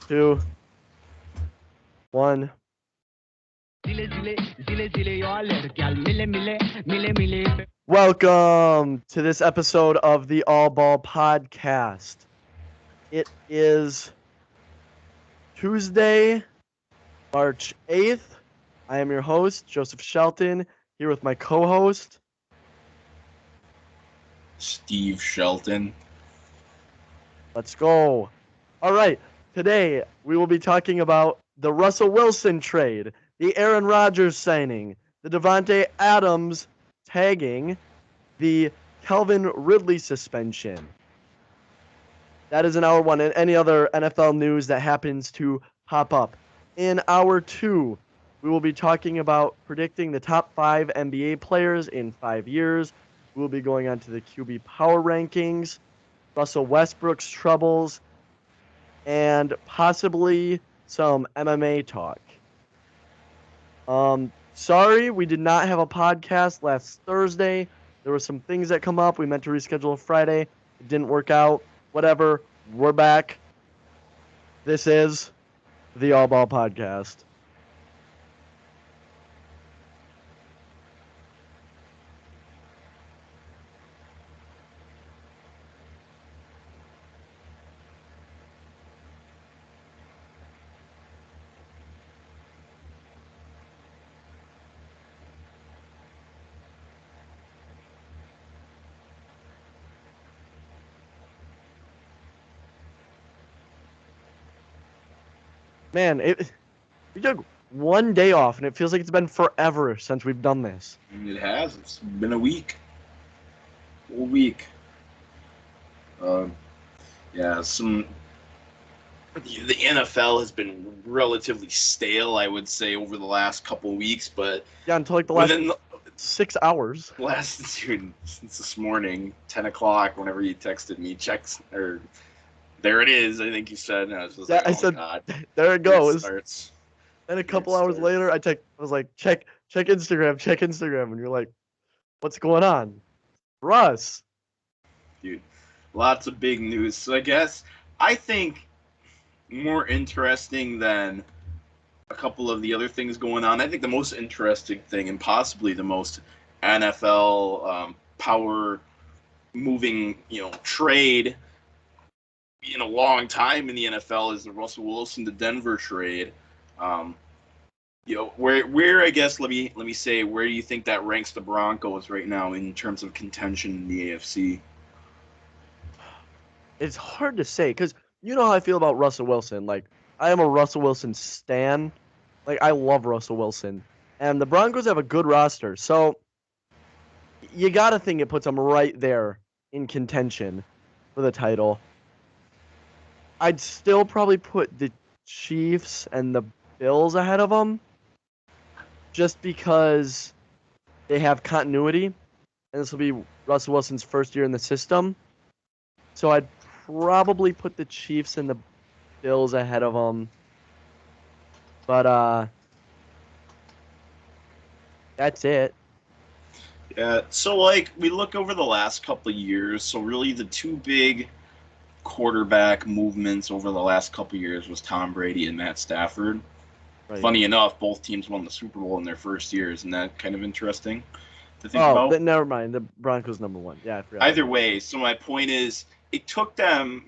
2, 1. Welcome to this episode of the All Ball Podcast. It is Tuesday, March 8th. I am your host, Joseph Shelton, here with my co-host, Steve Shelton. Let's go. All right, today we will be talking about the Russell Wilson trade, the Aaron Rodgers signing, the Devontae Adams tagging, the Calvin Ridley suspension. That is in hour 1, and any other NFL news that happens to pop up. In hour 2, we will be talking about predicting the top 5 NBA players in 5 years. We will be going on to the QB power rankings, Russell Westbrook's troubles, and possibly some MMA talk. Sorry, we did not have a podcast last Thursday. There were some things that come up. We meant to reschedule Friday. It didn't work out. Whatever. We're back. This is the All Ball Podcast. Man, we took one day off, and it feels like it's been forever since we've done this. It has. It's been a week. A week. The NFL has been relatively stale, I would say, over the last couple of weeks, but yeah, until like the last 6 hours. Since this morning, 10 o'clock, whenever you texted me, there it is, I think you said. And I was just I said, God, there it goes. Then a couple hours later, I was like, check Instagram, and you're like, what's going on? Russ. Dude, lots of big news. So I think more interesting than a couple of the other things going on, I think the most interesting thing, and possibly the most NFL power moving, trade in a long time in the NFL is the Russell Wilson to Denver trade. Where I guess let me say, where do you think that ranks the Broncos right now in terms of contention in the AFC? It's hard to say because you know how I feel about Russell Wilson. Like, I am a Russell Wilson stan. Like, I love Russell Wilson, and the Broncos have a good roster, so you gotta think it puts them right there in contention for the title. I'd still probably put the Chiefs and the Bills ahead of them just because they have continuity, and this will be Russell Wilson's first year in the system. So I'd probably put the Chiefs and the Bills ahead of them. But that's it. Yeah, so we look over the last couple of years, so really the two big quarterback movements over the last couple of years was Tom Brady and Matt Stafford. Right. Funny enough, both teams won the Super Bowl in their first year. Isn't that kind of interesting to think about? Oh, never mind. The Broncos number 1. Yeah, I forgot. Either way, so my point is, it took them,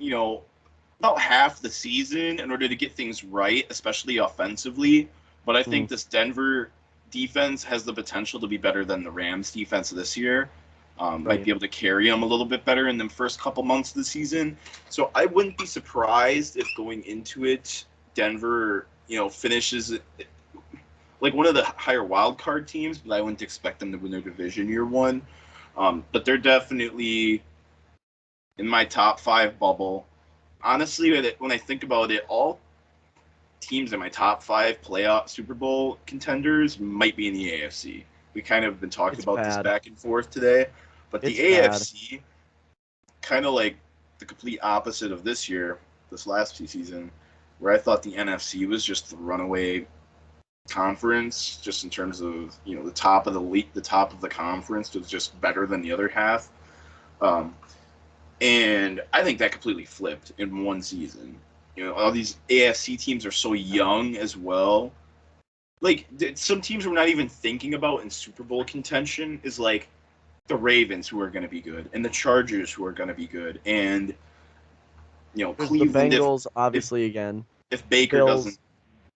about half the season in order to get things right, especially offensively. But I think this Denver defense has the potential to be better than the Rams defense this year. Might be able to carry them a little bit better in the first couple months of the season. So I wouldn't be surprised if going into it, Denver, finishes like one of the higher wild card teams, but I wouldn't expect them to win their division year one. But they're definitely in my top 5 bubble. Honestly, when I think about it, all teams in my top 5 playoff Super Bowl contenders might be in the AFC. We kind of been talking about this back and forth today. But the AFC, kind of like the complete opposite of this last season, where I thought the NFC was just the runaway conference, just in terms of, the top of the league, the top of the conference was just better than the other half. And I think that completely flipped in one season. all these AFC teams are so young as well. Like some teams we're not even thinking about in Super Bowl contention is like the Ravens, who are going to be good, and the Chargers, who are going to be good, and There's the Cleveland, Bengals, if obviously, again. if Baker doesn't, Bills.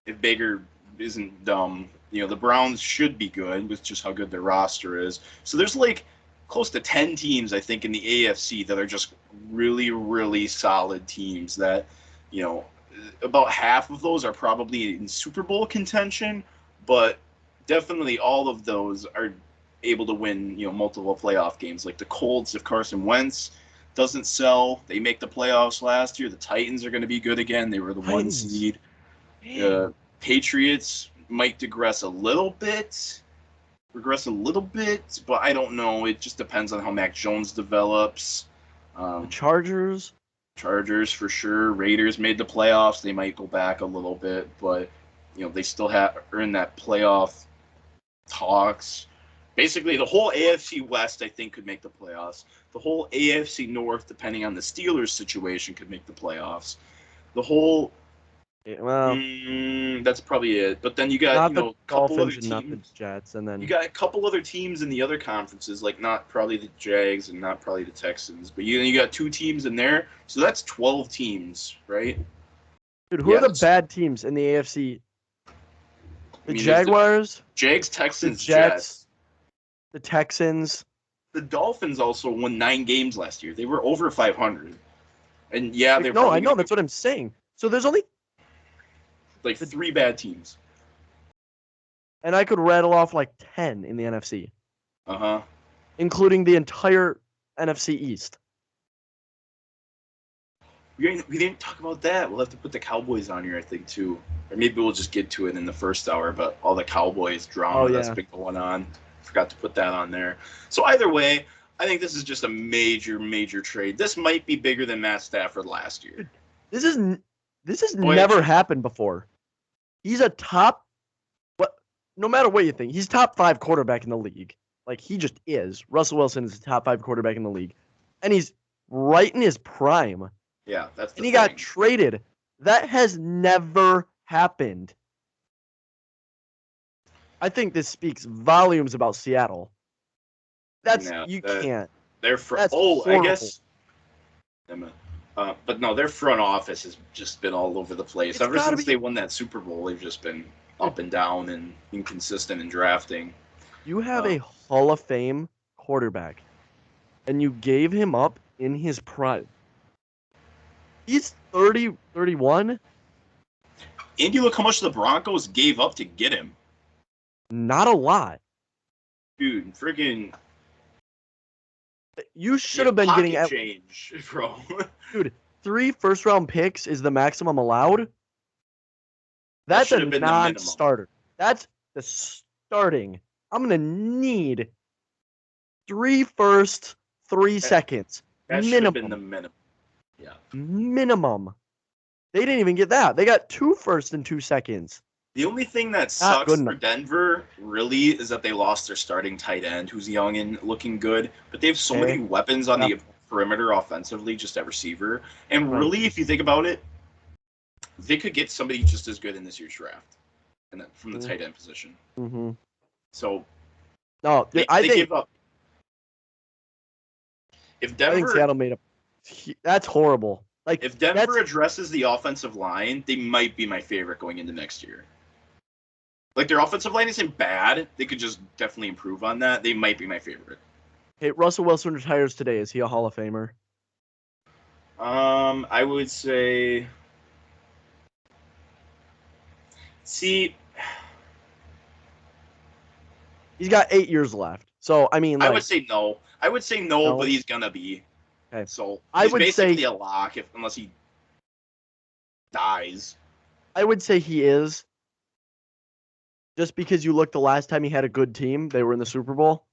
if Baker isn't dumb, the Browns should be good with just how good their roster is. So there's like close to 10 teams, I think, in the AFC that are just really, really solid teams that, about half of those are probably in Super Bowl contention, but definitely all of those are able to win, multiple playoff games. Like the Colts, if Carson Wentz doesn't sell, they make the playoffs last year. The Titans are going to be good again. They were the one Titans. seed. Patriots might regress a little bit, but I don't know. It just depends on how Mac Jones develops. The Chargers. Chargers for sure. Raiders made the playoffs. They might go back a little bit, but they still are in that playoff talks. Basically, the whole AFC West, I think, could make the playoffs. The whole AFC North, depending on the Steelers situation, could make the playoffs. The whole Well, that's probably it. But then you got not the a couple other Dolphins and not the teams. Jets, and then You got a couple other teams in the other conferences, like not probably the Jags and not probably the Texans, but you got 2 teams in there, so that's 12 teams, right? dude, who are the bad teams in the AFC? The Jaguars, the Jags, the Texans, Jets, the Texans. The Dolphins also won 9 games last year. They were over 500, and yeah, they're No, I know that's what I'm saying. So there's only like 3 bad teams. And I could rattle off like 10 in the NFC. Uh-huh. Including the entire NFC East. We didn't talk about that. We'll have to put the Cowboys on here, I think, too. Or maybe we'll just get to it in the first hour, but all the Cowboys drama that's been going on. Forgot to put that on there. So either way, I think this is just a major, major trade. This might be bigger than Matt Stafford last year. This has never happened before. He's a top, no matter what you think, he's top 5 quarterback in the league. Like, he just is. Russell Wilson is the top 5 quarterback in the league. And he's right in his prime. Yeah, that's the And he thing. got traded. That has never happened. I think this speaks volumes about Seattle. Can't. They're horrible. I guess. But no, their front office has just been all over the place. Ever since they won that Super Bowl, they've just been up and down and inconsistent in drafting. You have a Hall of Fame quarterback, and you gave him up in his prime. He's 30, 31. And you look how much the Broncos gave up to get him. Not a lot. Dude, freaking. You should have been getting change, bro. Dude, 3 first-round picks is the maximum allowed. That's a non-starter. That's the starting. I'm gonna need 3 firsts, 3 seconds. That should have been the minimum. Yeah. Minimum. They didn't even get that. They got 2 firsts and 2 seconds. The only thing that sucks for Denver, really, is that they lost their starting tight end, who's young and looking good. But they have so many weapons on the perimeter offensively, just at receiver. And really, if you think about it, they could get somebody just as good in this year's draft, and then from the tight end position. Mm-hmm. So, no, they give up. If Denver, I think Seattle made up. That's horrible. Like, if Denver addresses the offensive line, they might be my favorite going into next year. Like, their offensive line isn't bad. They could just definitely improve on that. They might be my favorite. Hey, Russell Wilson retires today. Is he a Hall of Famer? I would say. See, he's got 8 years left. So I mean, I would say no. No, but he's gonna be. Okay. So I would basically say a lock unless he dies. I would say he is. Just because you look the last time he had a good team, they were in the Super Bowl.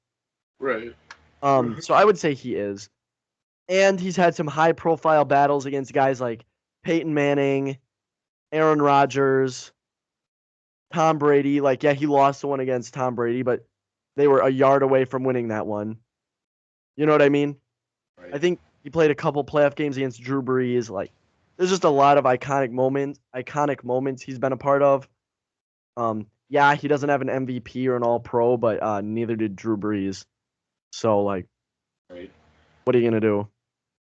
Right. So I would say he is. And he's had some high-profile battles against guys like Peyton Manning, Aaron Rodgers, Tom Brady. Like, yeah, he lost the one against Tom Brady, but they were a yard away from winning that one. You know what I mean? Right. I think he played a couple playoff games against Drew Brees. Like, there's just a lot of iconic moments he's been a part of. Yeah, he doesn't have an MVP or an All Pro, but neither did Drew Brees. So like, Right. what are you gonna do?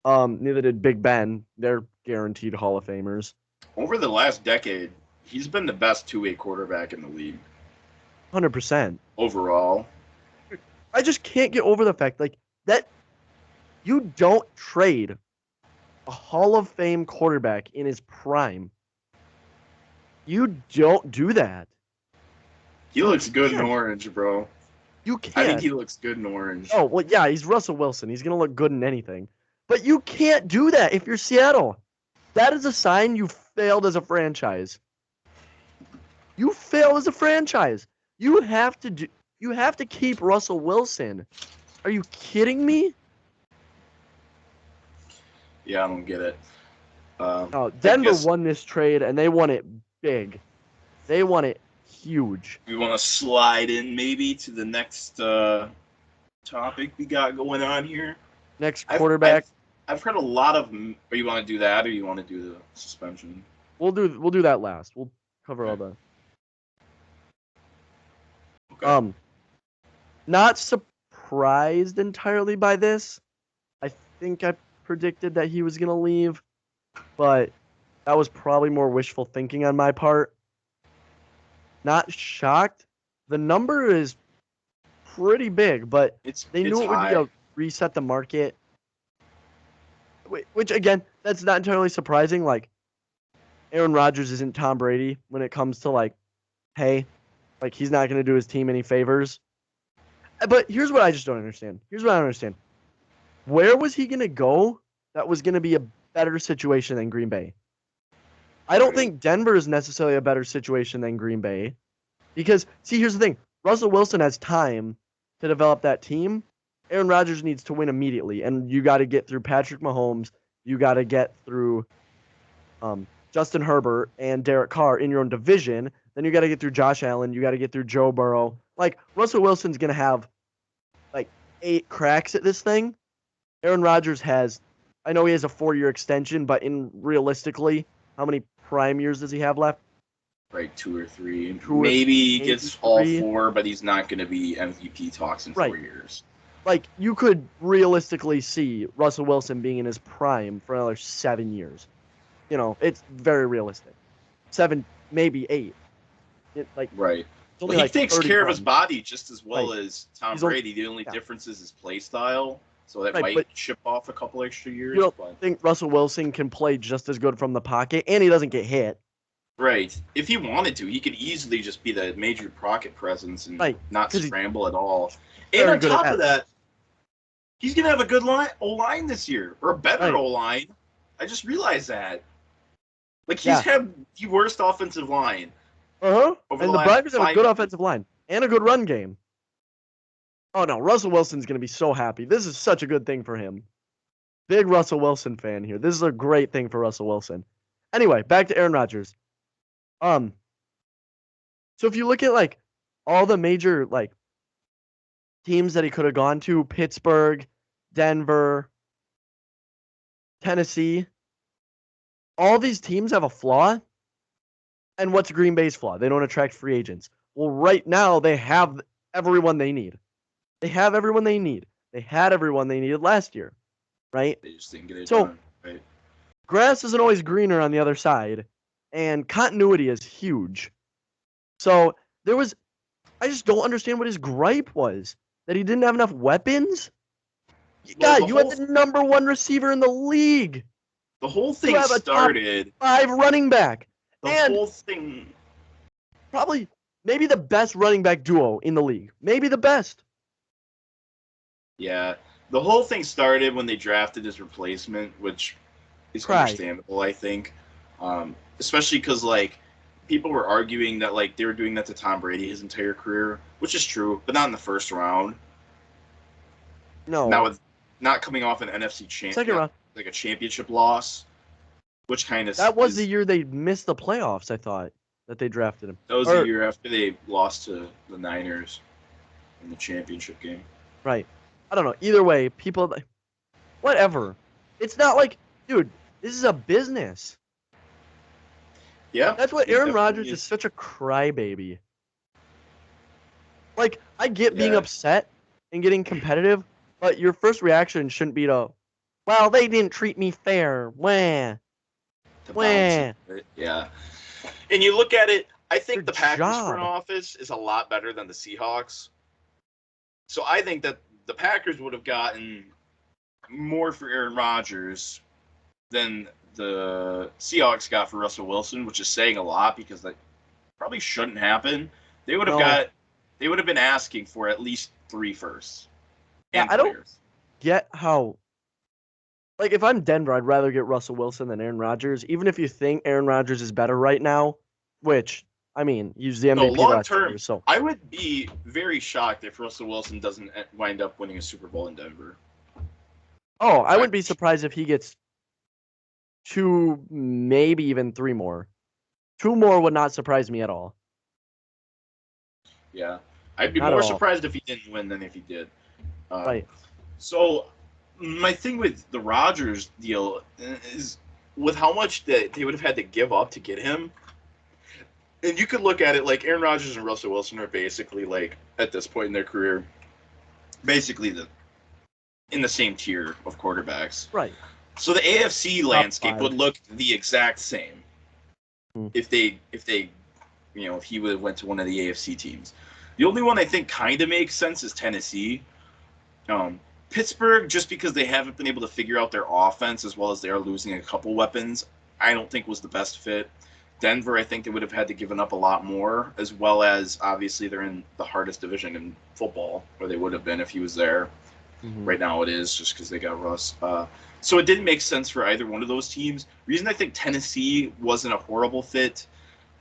Neither did Big Ben. They're guaranteed Hall of Famers. Over the last decade, he's been the best two-way quarterback in the league 100%. overall. I just can't get over the fact like that you don't trade a Hall of Fame quarterback in his prime. You don't do that. He looks good in orange, bro. You I think can't. he looks good in orange. Oh, well, yeah, he's Russell Wilson. He's going to look good in anything. But you can't do that if you're Seattle. That is a sign you failed as a franchise. You failed as a franchise. You have to keep Russell Wilson. Are you kidding me? Yeah, I don't get it. No, Denver won this trade, and they won it big. They won it huge. We want to slide in maybe to the next topic we got going on here. Next quarterback. I've heard a lot of. Or you want to do that, or you want to do the suspension? We'll do that last. We'll cover all the. Okay. Not surprised entirely by this. I think I predicted that he was gonna leave, but that was probably more wishful thinking on my part. Not shocked. The number is pretty big, but they knew it would be a reset the market. Which again, that's not entirely surprising. Like, Aaron Rodgers isn't Tom Brady when it comes to like, hey, like he's not going to do his team any favors. But here's what I just don't understand. Here's what I don't understand. Where was he going to go that was going to be a better situation than Green Bay? I don't think Denver is necessarily a better situation than Green Bay. Because, see, here's the thing. Russell Wilson has time to develop that team. Aaron Rodgers needs to win immediately. And you got to get through Patrick Mahomes. You got to get through Justin Herbert and Derek Carr in your own division. Then you got to get through Josh Allen. You got to get through Joe Burrow. Like, Russell Wilson's going to have, like, 8 cracks at this thing. Aaron Rodgers has, I know he has a 4-year extension, but realistically, how many prime years does he have left? Right, 2 or 3. Maybe he gets all 4, but he's not going to be MVP talks in 4 years. Like, you could realistically see Russell Wilson being in his prime for another 7 years. You know, it's very realistic. 7, maybe 8. Right. Well, he takes care of his body just as well as Tom Brady. The only difference is his play style. So that might chip off a couple extra years. You don't think Russell Wilson can play just as good from the pocket, and he doesn't get hit. Right. If he wanted to, he could easily just be the major pocket presence and not scramble at all. And on top of that, he's going to have a good O-line this year, or a better O-line. I just realized that. Like, he's had the worst offensive line. And the Broncos have a good offensive line and a good run game. Oh, no, Russell Wilson's going to be so happy. This is such a good thing for him. Big Russell Wilson fan here. This is a great thing for Russell Wilson. Anyway, back to Aaron Rodgers. So if you look at, like, all the major, like, teams that he could have gone to, Pittsburgh, Denver, Tennessee, all these teams have a flaw. And what's Green Bay's flaw? They don't attract free agents. Well, right now, they have everyone they need. They have everyone they need. They had everyone they needed last year, right? They just didn't get it done. Right. Grass isn't always greener on the other side, and continuity is huge. So I just don't understand what his gripe was. That he didn't have enough weapons? God, you had the number 1 receiver in the league. The whole thing started. Top 5 running back. The whole thing. Probably, maybe the best running back duo in the league. Maybe the best. Yeah. The whole thing started when they drafted his replacement, which is understandable, I think. Especially because, like, people were arguing that, like, they were doing that to Tom Brady his entire career, which is true, but not in the first round. No. Not coming off an NFC second round, like a championship loss, which kind of that was the year they missed the playoffs. I thought that they drafted him. That was the year after they lost to the Niners in the championship game. Right. I don't know. Either way, people, whatever. It's not like, dude, this is a business. Yeah, That's what he Aaron definitely Rodgers is is. such a crybaby. Like, I get being Yeah, upset and getting competitive, but your first reaction shouldn't be to, well, they didn't treat me fair. Wah, to bounce wah. into it. Yeah, and you look at it. I Your think the Packers front job. office is a lot better than the Seahawks. So I think that the Packers would have gotten more for Aaron Rodgers than the Seahawks got for Russell Wilson, which is saying a lot because that probably shouldn't happen. They would have No. got they would have been asking for at least 3 firsts Yeah, and I don't players. get how. Like, if I'm Denver, I'd rather get Russell Wilson than Aaron Rodgers, even if you think Aaron Rodgers is better right now, which, I mean, he's the No, MVP long last 2 term, years, so. I would be very shocked if Russell Wilson doesn't wind up winning a Super Bowl in Denver. Oh, I I, wouldn't be surprised if he gets 2, maybe even 3 more. 2 more would not surprise me at all. yeah, I'd be Not at more all. surprised if he didn't win than if he did. Right. So my thing with the Rodgers deal is with how much that they would have had to give up to get him. And you could look at it like Aaron Rodgers and Russell Wilson are basically like at this point in their career, basically in the same tier of quarterbacks. Right. So the AFC Top landscape 5. would look the exact same Hmm. if he would have went to one of the AFC teams. The only one I think kind of makes sense is Tennessee. Um, Pittsburgh, just because they haven't been able to figure out their offense as well as they are losing a couple weapons, I don't think was the best fit. Denver, I think they would have had to given up a lot more, as well as obviously they're in the hardest division in football, where they would have been if he was there. Hmm. Right now it is just because they got Russ. So it didn't make sense for either one of those teams. Reason I think Tennessee wasn't a horrible fit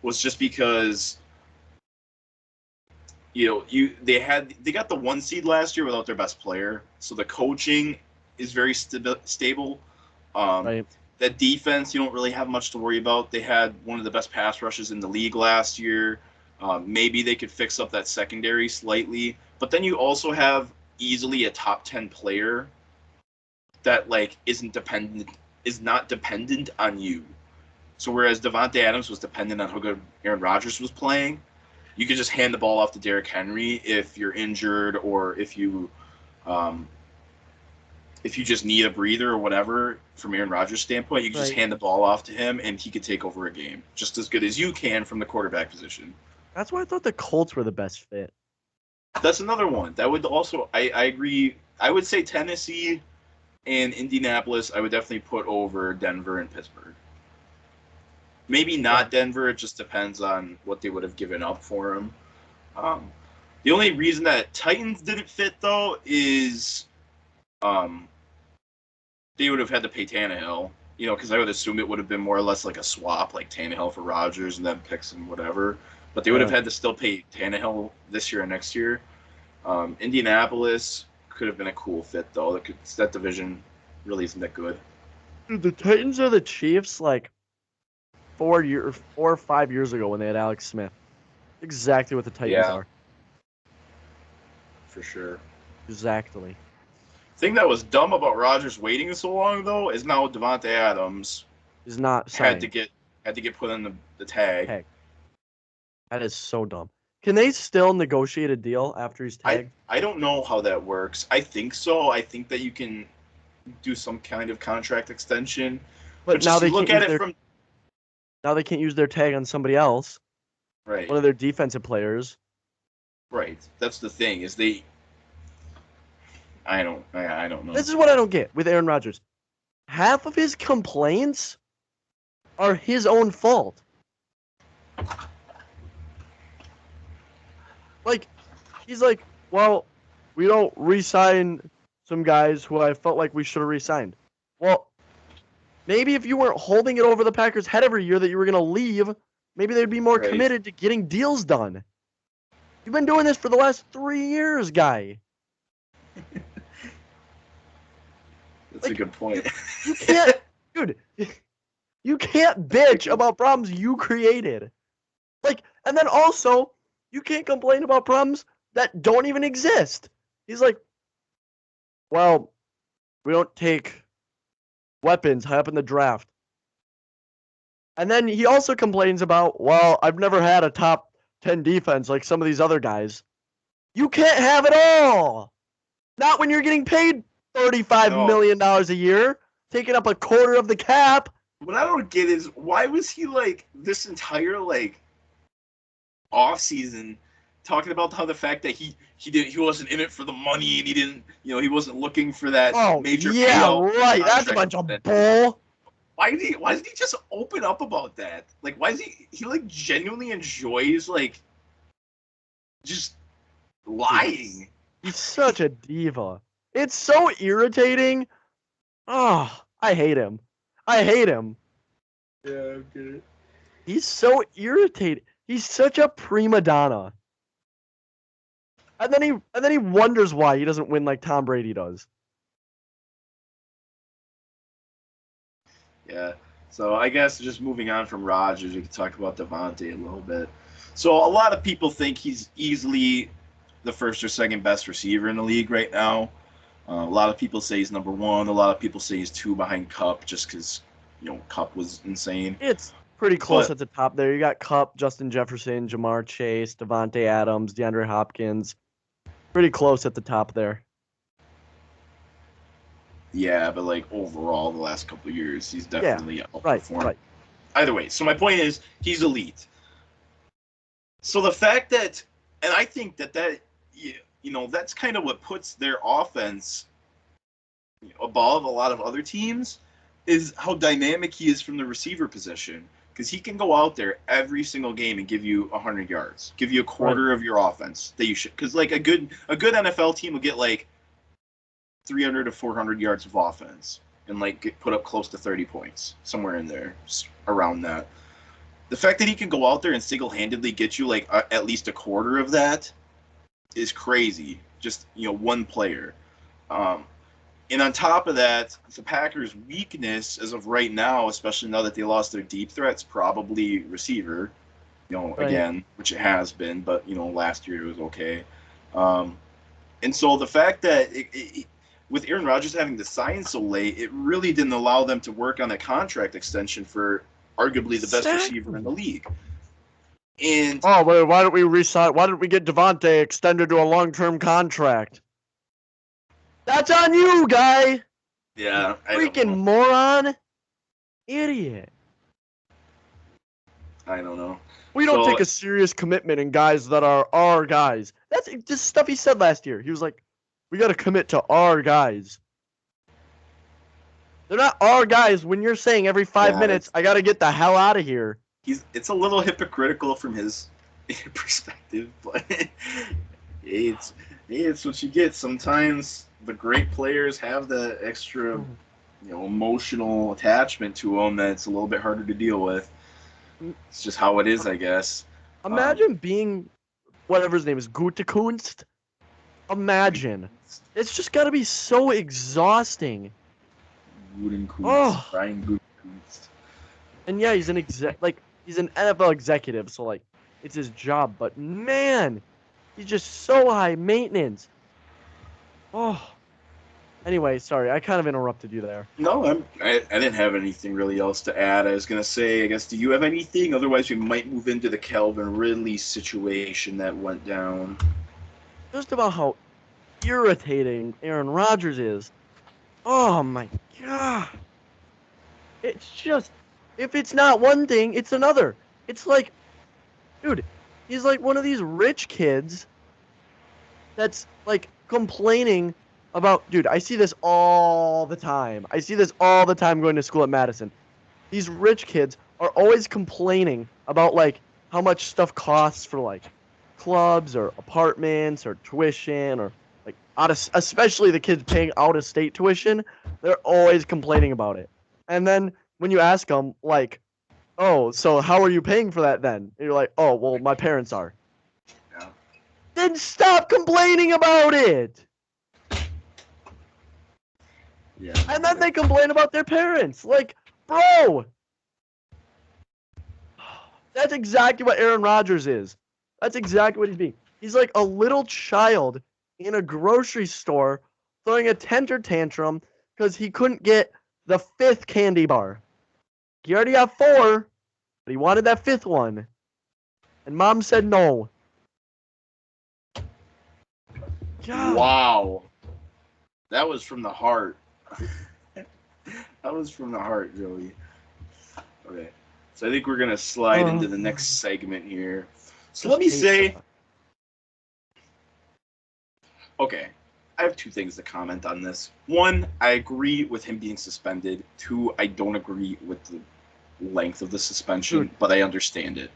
was just because they got the 1 seed last year without their best player, so the coaching is very stable. Um, Right. that defense, you don't really have much to worry about. They had one of the best pass rushes in the league last year. Maybe they could fix up that secondary slightly, but then you also have easily a top 10 player that like is not dependent on you. So whereas Devontae Adams was dependent on how good Aaron Rodgers was playing, you could just hand the ball off to Derrick Henry if you're injured or um, if you just need a breather or whatever from Aaron Rodgers' standpoint. You could just Right. hand the ball off to him and he could take over a game just as good as you can from the quarterback position. That's why I thought the Colts were the best fit. That's another one. That would also I agree. I would say Tennessee and Indianapolis I would definitely put over Denver and Pittsburgh. Maybe Yeah. not Denver. It just depends on what they would have given up for him. Um, the only reason that Titans didn't fit though is um, they would have had to pay Tannehill. Because I would assume it would have been more or less like a swap, like Tannehill for Rodgers and then picks and whatever. But they would have Yeah. had to still pay Tannehill this year and next year. Indianapolis could have been a cool fit though. That division really isn't that good. Dude, the Titans are the Chiefs like 4 or 5 years ago when they had Alex Smith. Exactly what the Titans Yeah, are. for sure. Exactly. Thing that was dumb about Rodgers waiting so long though is now Devontae Adams Is not had to signed. get had to get put on the tag. Tag. That is so dumb. Can they still negotiate a deal after he's I tagged? I don't know how that works. I think so. I think that you can do some kind of contract extension, but But just you look at it from now they can't use their tag on somebody else, right, one of their defensive players. right. That's the thing is they. I don't know. This is what I don't get with Aaron Rodgers. Half of his complaints are his own fault. Like, he's like, well, we don't re-sign some guys who I felt like we should have re-signed. Well, maybe if you weren't holding it over the Packers' head every year that you were going to leave, maybe they'd be more Right. committed to getting deals done. You've been doing this for the last 3 years, guy. That's a good point. You can't, dude. You can't bitch about problems you created. Like, and then also, you can't complain about problems that don't even exist. He's like, well, we don't take weapons high up in the draft. And then he also complains about, well, I've never had a top 10 defense like some of these other guys. You can't have it all. Not when you're getting paid $35 No. million a year, taking up a quarter of the cap. What I don't get is why was he like this entire like off season talking about how the fact that he wasn't in it for the money and he didn't he wasn't looking for that major payout right. That's a bunch of bull. Why doesn't he just open up about that? Like why is he like genuinely enjoys like just lying? He's such a diva. It's so irritating. Oh, I hate him. I hate him. Yeah, okay. He's so irritating. He's such a prima donna. And then he wonders why he doesn't win like Tom Brady does. Yeah. So I guess just moving on from Rodgers, we can talk about Devontae a little bit. So a lot of people think he's easily the first or second best receiver in the league right now. A lot of people say he's number one. A lot of people say he's two behind Kupp just because, Kupp was insane. It's pretty close at the top there. You got Kupp, Justin Jefferson, Jamar Chase, Devontae Adams, DeAndre Hopkins. Pretty close at the top there. Yeah, but like overall, the last couple of years, he's definitely outperformed. Right. Either way, so my point is, he's elite. So the fact that, and I think that that's kind of what puts their offense above a lot of other teams, is how dynamic he is from the receiver position. Because he can go out there every single game and give you 100 yards, give you a quarter of your offense that you should. Because like a good NFL team will get like 300 to 400 yards of offense and like put up close to 30 points, somewhere in there, around that. The fact that he can go out there and single-handedly get you like at least a quarter of that is crazy. Just one player. And on top of that, the Packers' weakness as of right now, especially now that they lost their deep threats, probably receiver. Again, which it has been, but last year it was okay. And so the fact that with Aaron Rodgers having to sign so late, it really didn't allow them to work on a contract extension for arguably the best receiver in the league. And why don't we resign? Why didn't we get Devontae extended to a long-term contract? That's on you, guy. Yeah, freaking moron, idiot. I don't know. We don't take a serious commitment in guys that are our guys. That's just stuff he said last year. He was like, we got to commit to our guys. They're not our guys when you're saying every 5 minutes, I got to get the hell out of here. It's a little hypocritical from his perspective, but it's what you get. Sometimes the great players have the extra, emotional attachment to them that's a little bit harder to deal with. It's just how it is, I guess. Imagine being whatever his name is, Gutekunst. Imagine. It's just got to be so exhausting. Brian Gutekunst. And yeah, he's an he's an NFL executive, so like it's his job, but man, he's just so high maintenance. Oh. Anyway, sorry, I kind of interrupted you there. No, I didn't have anything really else to add. I was going to say, I guess, do you have anything? Otherwise, we might move into the Calvin Ridley situation that went down. Just about how irritating Aaron Rodgers is. Oh, my God. It's just, if it's not one thing, it's another. It's like, dude, he's like one of these rich kids that's, like, complaining about, dude, I see this all the time. I see this all the time going to school at Madison. These rich kids are always complaining about, like, how much stuff costs for, like, clubs or apartments or tuition or, like, especially the kids paying out-of-state tuition. They're always complaining about it. And then when you ask them, like, oh, so how are you paying for that then? And you're like, oh, well, my parents are. Yeah. Then stop complaining about it. Yeah. And then they complain about their parents. Like, bro. That's exactly what Aaron Rodgers is. That's exactly what he's being. He's like a little child in a grocery store throwing a temper tantrum because he couldn't get the 5th candy bar. He already got 4. but he wanted that fifth one. And Mom said no. God. Wow. That was from the heart. That was from the heart, Joey. Okay. So I think we're going to slide into the next segment here. So let me say... Okay. I have two things to comment on this. One, I agree with him being suspended. Two, I don't agree with the length of the suspension, but I understand it.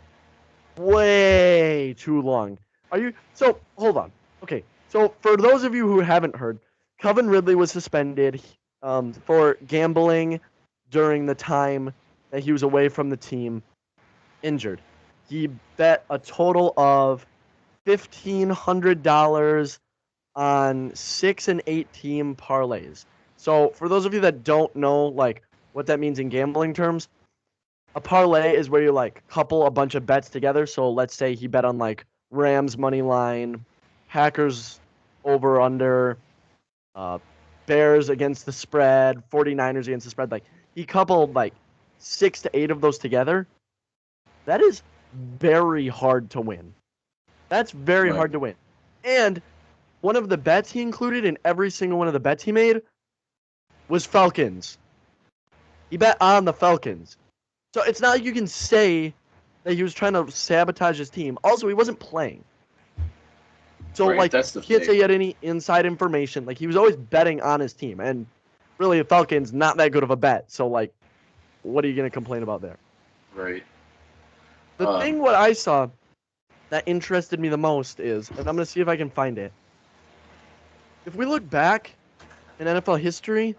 Way too long. So, hold on. Okay. So, for those of you who haven't heard, Calvin Ridley was suspended for gambling during the time that he was away from the team, injured. He bet a total of $1,500 on 6 and 8 team parlays. So, for those of you that don't know, like, what that means in gambling terms, a parlay is where you, like, couple a bunch of bets together. So, let's say he bet on, like, Rams money line, Packers over under, Bears against the spread, 49ers against the spread. Like, he coupled, like, 6 to 8 of those together. That is very hard to win. That's very hard to win. And one of the bets he included in every single one of the bets he made was Falcons. He bet on the Falcons. So it's not like you can say that he was trying to sabotage his team. Also, he wasn't playing. So, like, that's the can't say he had any inside information. Like, he was always betting on his team. And really, the Falcons, not that good of a bet. So, like, what are you going to complain about there? Right. The thing what I saw that interested me the most is, and I'm going to see if I can find it. If we look back in NFL history,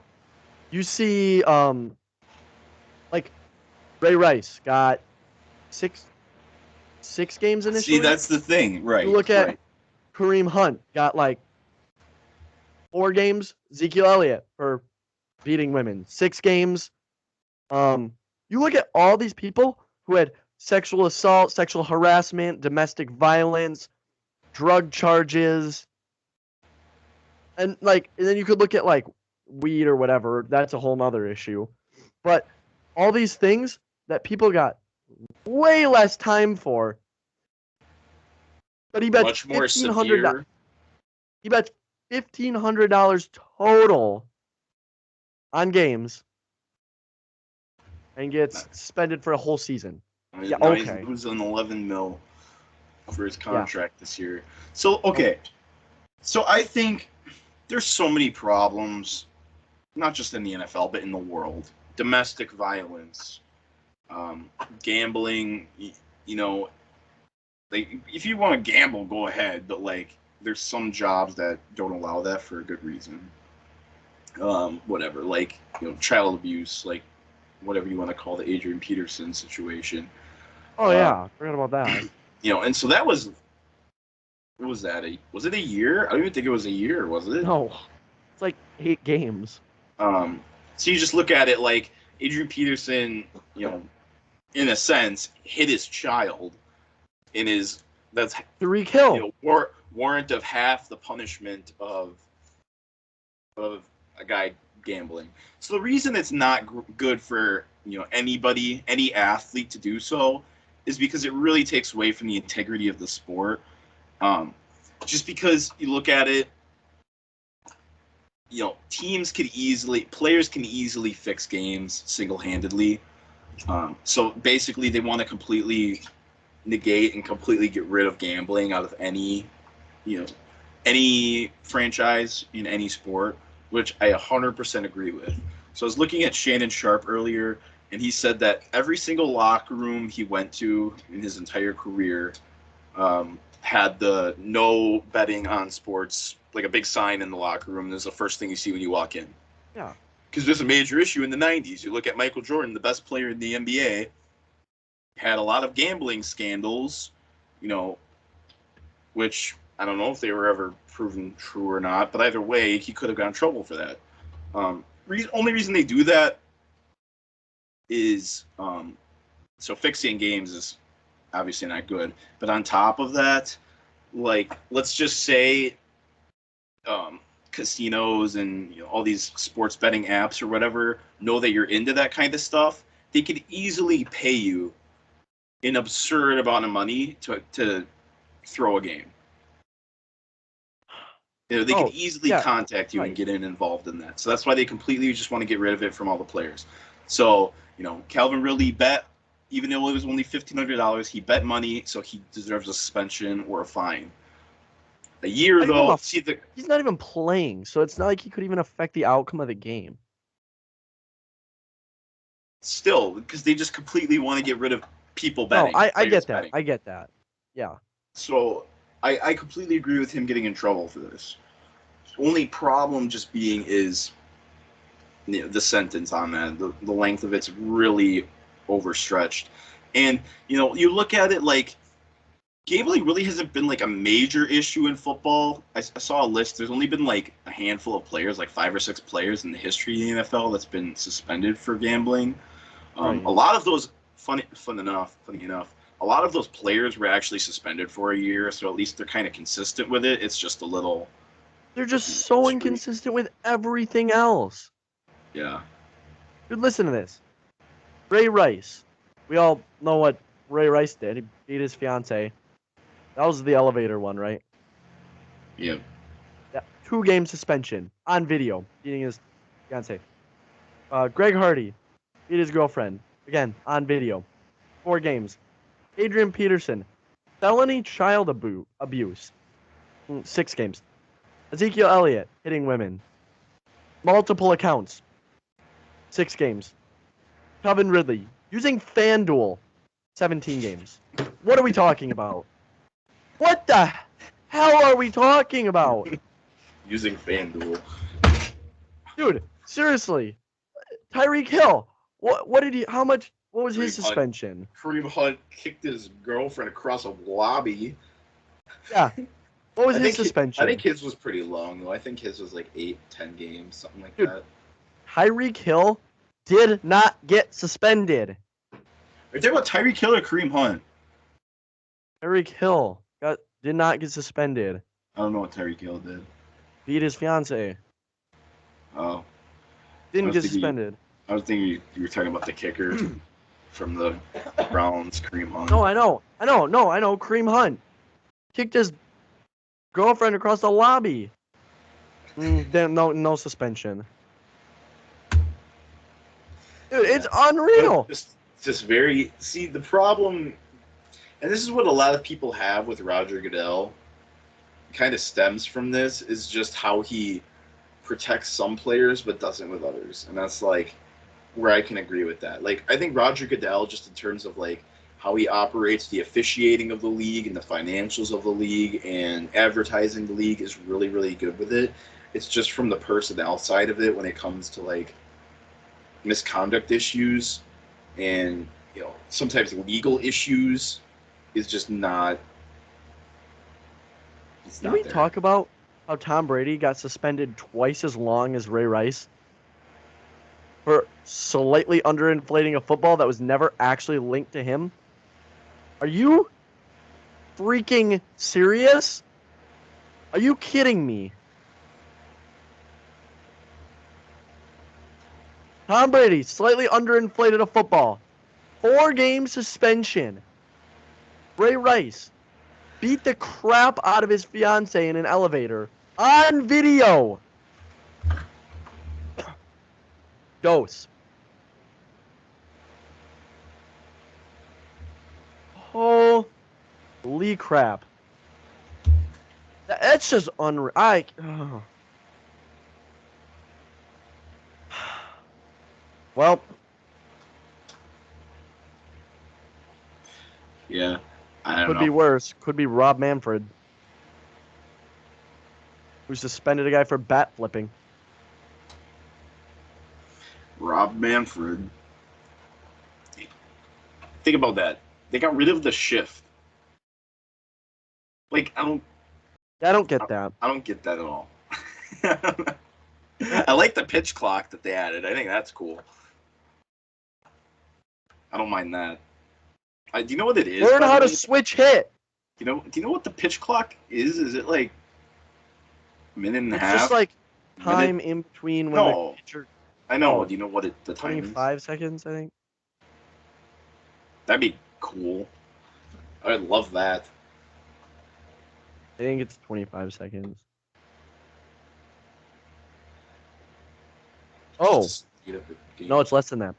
you see, like, Ray Rice got six games initially. See, that's the thing, right? You look at Kareem Hunt, got like 4 games. Ezekiel Elliott for beating women, 6 games. You look at all these people who had sexual assault, sexual harassment, domestic violence, drug charges, and then you could look at like weed or whatever. That's a whole nother issue. But all these things that people got way less time for. But he bet much more severe. He bet $1,500 total on games and gets suspended for a whole season. Yeah, okay. He was on $11 million for his contract this year. So, okay. So I think there's so many problems, not just in the NFL, but in the world. Domestic violence, gambling, you know, like, if you want to gamble, go ahead, but like, there's some jobs that don't allow that for a good reason. Whatever, like, you know, child abuse, like, whatever you want to call the Adrian Peterson situation. Oh yeah, forgot about that. You know, and so that was, what was that? Was it a year? I don't even think it was a year, was it? No, it's like 8 games. So you just look at it like Adrian Peterson, you know, in a sense, hit his child. That's 3 kill. You know, warrant of half the punishment of a guy gambling. So the reason it's not good for, you know, anybody, any athlete to do so, is because it really takes away from the integrity of the sport. Just because you look at it, you know, players can easily fix games single-handedly. So basically, they want to completely negate and completely get rid of gambling out of any franchise in any sport, which I 100% agree with. So I was looking at Shannon Sharpe earlier, and he said that every single locker room he went to in his entire career had the no betting on sports, like a big sign in the locker room. There's the first thing you see when you walk in. Yeah. Because there's a major issue in the 90s. You look at Michael Jordan, the best player in the NBA, had a lot of gambling scandals, you know, which I don't know if they were ever proven true or not, but either way, he could have got in trouble for that. Only reason they do that is so fixing games is obviously not good. But on top of that, like, let's just say casinos and, you know, all these sports betting apps or whatever know that you're into that kind of stuff. They could easily pay you an absurd amount of money to throw a game. They can easily contact you and get involved in that. So that's why they completely just want to get rid of it from all the players. So, Calvin Ridley bet, even though it was only $1,500, he bet money, so he deserves a suspension or a fine. A year, though, he's not even playing, so it's not like he could even affect the outcome of the game. Still, because they just completely want to get rid of people betting. No, I get that. I get that. Yeah. So I completely agree with him getting in trouble for this. Only problem just being is the sentence on that. The length of it's really overstretched. And, you look at it like gambling really hasn't been like a major issue in football. I saw a list. There's only been like a handful of players, like 5 or 6 players in the history of the NFL that's been suspended for gambling. Right. A lot of those, funny enough, a lot of those players were actually suspended for a year, so at least they're kind of consistent with it. It's just a little... They're just so inconsistent with everything else. Yeah. Dude, listen to this. Ray Rice. We all know what Ray Rice did. He beat his fiance. That was the elevator one, right? Yep. Yeah. 2-game suspension on video, beating his fiance. Greg Hardy beat his girlfriend, again, on video. 4 games. Adrian Peterson, felony child abuse. 6 games. Ezekiel Elliott, hitting women. Multiple accounts. 6 games. Calvin Ridley, using FanDuel. 17 games. What are we talking about? What the hell are we talking about? Using FanDuel. Dude, seriously. Tyreek Hill. What was his suspension? Kareem Hunt kicked his girlfriend across a lobby. Yeah. What was his suspension? I think his was pretty long, though. I think his was like 8, 10 games, something like that. Tyreek Hill did not get suspended. Are you talking about Tyreek Hill or Kareem Hunt? Tyreek Hill did not get suspended. I don't know what Tyreek Hill did. Beat his fiance. Oh. Didn't get suspended. I was thinking you were talking about the kicker from the Browns, Kareem Hunt. No, I know. Kareem Hunt kicked his girlfriend across the lobby. No suspension. Dude, it's unreal. Just very... See, the problem... And this is what a lot of people have with Roger Goodell. Kind of stems from this, is just how he protects some players but doesn't with others. And that's like where I can agree with that. Like, I think Roger Goodell, just in terms of like how he operates the officiating of the league and the financials of the league and advertising the league, is really, really good with it. It's just from the personnel side of it when it comes to like misconduct issues and sometimes legal issues is just not. Can we talk about how Tom Brady got suspended twice as long as Ray Rice for slightly underinflating a football that was never actually linked to him? Are you freaking serious? Are you kidding me? Tom Brady slightly underinflated a football. 4-game suspension. Ray Rice beat the crap out of his fiance in an elevator on video. Dose. Holy crap. That's just unreal. Well. Yeah. I don't know. Could be worse. Could be Rob Manfred, who suspended a guy for bat flipping. Rob Manfred. Think about that. They got rid of the shift. Like, I don't get that. I don't get that at all. I like the pitch clock that they added. I think that's cool. I don't mind that. Do you know what it is? Learn how to switch hit. Do you know what the pitch clock is? Is it like a minute and a half? It's just like time in between when the pitcher... I know. Do you know what the time is? 25 seconds, I think. That'd be cool. I would love that. I think it's 25 seconds. Oh, no, it's less than that.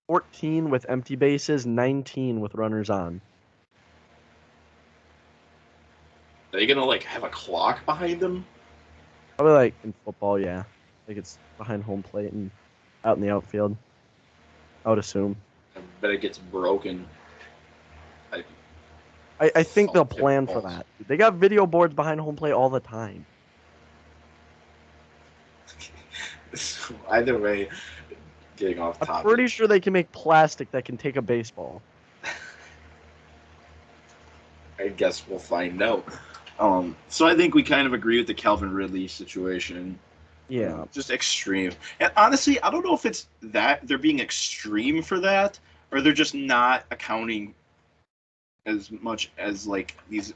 14 with empty bases, 19 with runners on. Are they gonna like have a clock behind them? Probably like in football, yeah. Like it's behind home plate and out in the outfield. I would assume. I bet it gets broken. I think they'll Fucking plan for balls. that. They got video boards behind home plate all the time. Either way, getting off I'm topic. pretty sure they can make plastic that can take a baseball. I guess we'll find out. So I think we kind of agree with the Calvin Ridley situation. Yeah. Just extreme. And honestly, I don't know if it's that they're being extreme for that, or they're just not accounting as much as like these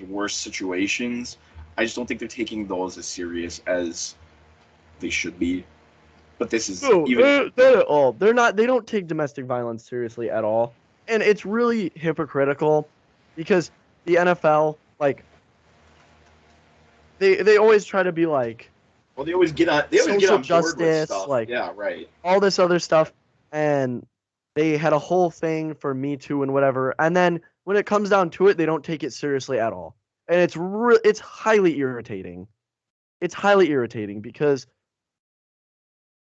worst situations. I just don't think they're taking those as serious as they should be. But this is No, even not at all. They're not. They don't take domestic violence seriously at all, and it's really hypocritical because the NFL, like, they always try to be like well, they always get on social board with justice, stuff. like Yeah, right. all this other stuff, and they had a whole thing for Me Too and whatever, and then when it comes down to it, they don't take it seriously at all, and it's highly irritating. It's highly irritating because,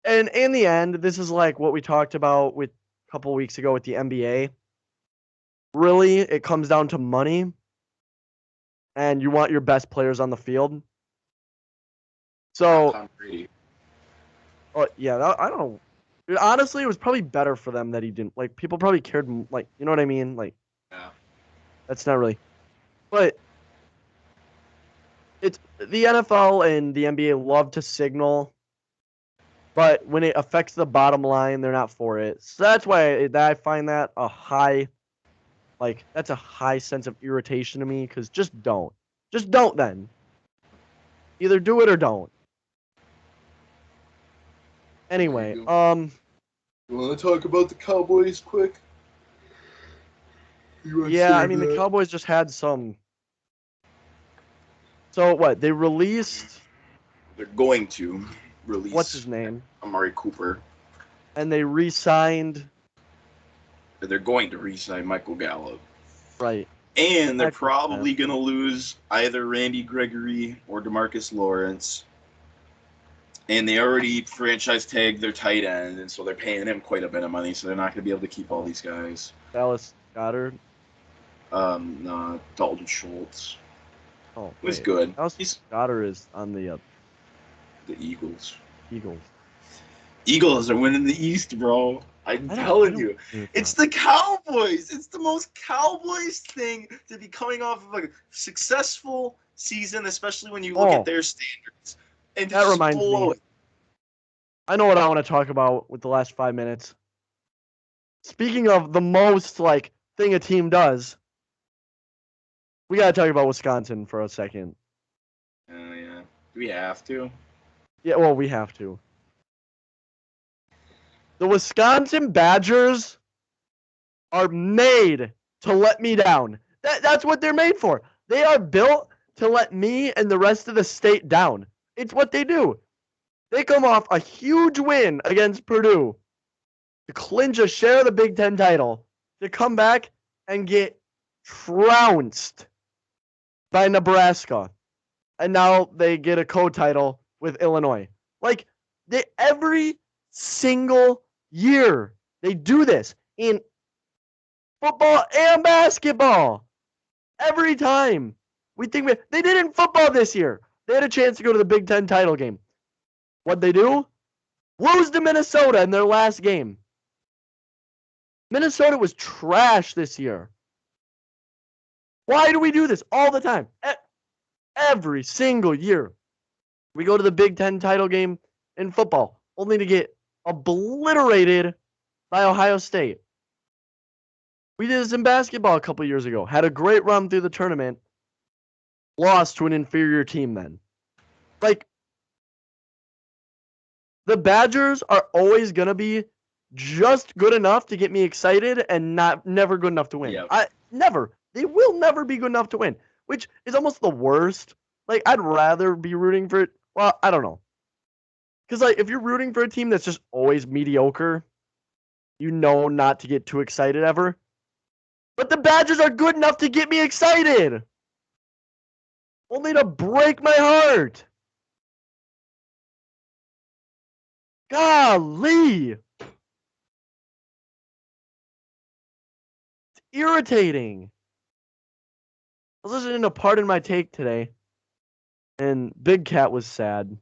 and in the end, this is like what we talked about with a couple weeks ago with the NBA. Really, it comes down to money, and you want your best players on the field. So, Tom Brady. yeah, I don't know. Honestly, it was probably better for them that he didn't. Like, people probably cared, like, you know what I mean? Like, Yeah. that's not really. But it's the NFL and the NBA love to signal, but when it affects the bottom line, they're not for it. So that's why I find that a high, like, that's a high sense of irritation to me. Because just don't then. Either do it or don't. Anyway, You want to talk about the Cowboys quick? yeah, I mean the Cowboys just had some. So what? They released They're going to release what's his name, Amari Cooper. and they re-signed. They're going to re-sign Michael Gallup. Right. And they're That makes probably sense. going to lose either Randy Gregory or DeMarcus Lawrence. And they already franchise tagged their tight end, and so they're paying him quite a bit of money, so they're not going to be able to keep all these guys. Dallas Goddard. Dalton Schultz. Oh, He was wait. good. Dallas He's Goddard is on the the Eagles. Eagles. Eagles are winning the East, bro. I'm I telling don't you. agree with It's that. the Cowboys. It's the most Cowboys thing to be coming off of a successful season, especially when you look at their standards. And to That just reminds me. blow it. I know what I want to talk about with the last 5 minutes. Speaking of the most like thing a team does, we gotta talk about Wisconsin for a second. Yeah. Do we have to? Yeah, well, we have to. The Wisconsin Badgers are made to let me down. That's what they're made for. They are built to let me and the rest of the state down. It's what they do. They come off a huge win against Purdue to clinch a share of the Big Ten title, to come back and get trounced by Nebraska. And now they get a co-title with Illinois. Like, every single year they do this in football and basketball. Every time. They did it in football this year. They had a chance to go to the Big Ten title game. What'd they do? Lose to Minnesota in their last game. Minnesota was trash this year. Why do we do this all the time? Every single year. We go to the Big Ten title game in football, only to get obliterated by Ohio State. We did this in basketball a couple years ago. Had a great run through the tournament. Lost to an inferior team then. Like, the Badgers are always going to be just good enough to get me excited and never good enough to win. Yep. They will never be good enough to win, which is almost the worst. Like, I'd rather be rooting for it. Well, I don't know. Because, like, if you're rooting for a team that's just always mediocre, you know not to get too excited ever. But the Badgers are good enough to get me excited. Only to break my heart. Golly. It's irritating. I was listening to Pardon My Take today, and Big Cat was sad.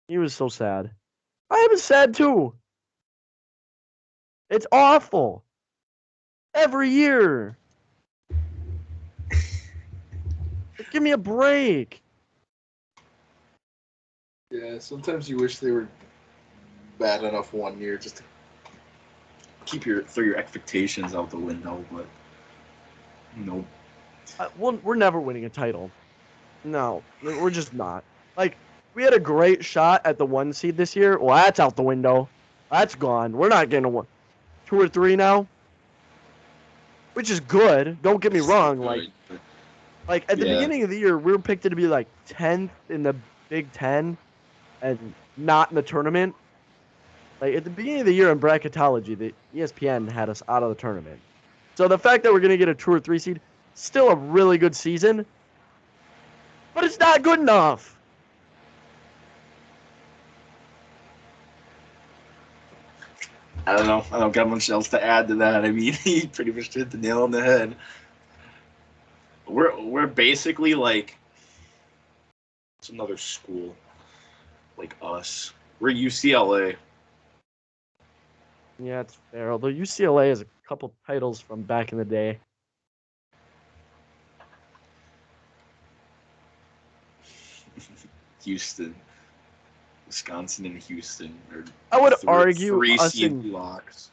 He was so sad. I was sad too. It's awful. Every year. Give me a break. Yeah, sometimes you wish they were bad enough one year just to Throw your expectations out the window, but nope. We're never winning a title. No, we're just not. Like, we had a great shot at the 1 seed this year. Well, that's out the window. That's gone. We're not getting a 1, 2 or 3 now, which is good. Don't get me wrong. Like at the beginning of the year, we were picked to be like 10th in the Big Ten and not in the tournament. Like, at the beginning of the year in bracketology, the ESPN had us out of the tournament. So the fact that we're going to get a 2 or 3 seed, still a really good season, but it's not good enough. I don't know. I don't got much else to add to that. I mean, he pretty much hit the nail on the head. We're basically like it's another school, like us. We're UCLA. Yeah, it's fair. Although UCLA has a couple titles from back in the day. Houston, Wisconsin, and Houston. I would argue three us seed in blocks.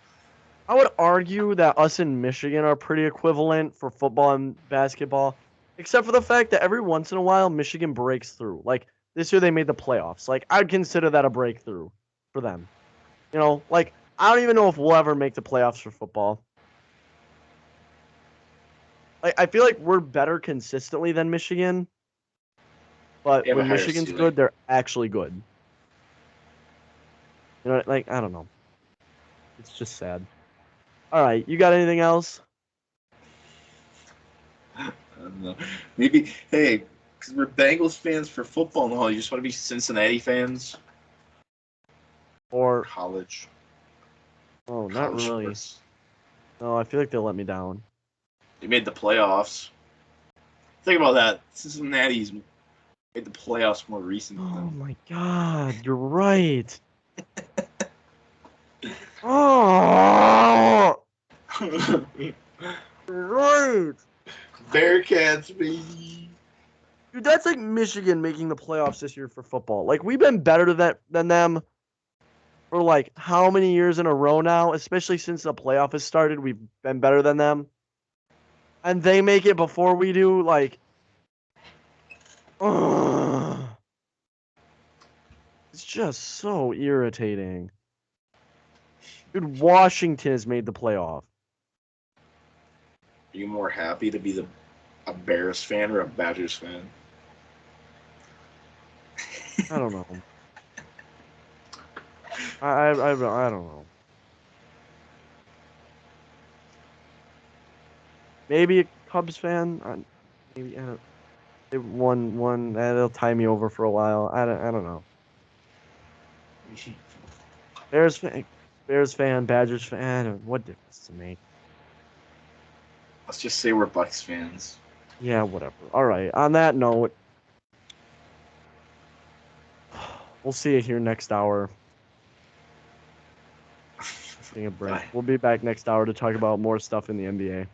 I would argue that us and Michigan are pretty equivalent for football and basketball, except for the fact that every once in a while Michigan breaks through. Like, this year they made the playoffs. Like, I'd consider that a breakthrough for them. You know, like, I don't even know if we'll ever make the playoffs for football. Like, I feel like we're better consistently than Michigan, but when Michigan's good, they're actually good. You know, like, I don't know. It's just sad. All right, you got anything else? I don't know. Maybe, hey, because we're Bengals fans for football and all, you just want to be Cincinnati fans? Or college? Oh, not really. Sports. No, I feel like they'll let me down. They made the playoffs. Think about that. Cincinnati's made the playoffs more recently. Oh my God, you're right. Oh, right. Bearcats, baby. Dude, that's like Michigan making the playoffs this year for football. Like, we've been better than them for like how many years in a row now, especially since the playoff has started. We've been better than them. And they make it before we do. Like, it's just so irritating. Dude, Washington has made the playoff. Are you more happy to be a Bears fan or a Badgers fan? I don't know. I don't know. Maybe a Cubs fan. Maybe they won. They'll tie me over for a while. I don't know. Bears fan, Badgers fan. What difference to make? Let's just say we're Bucks fans. Yeah, whatever. All right. On that note, we'll see you here next hour. Taking a break. Bye. We'll be back next hour to talk about more stuff in the NBA.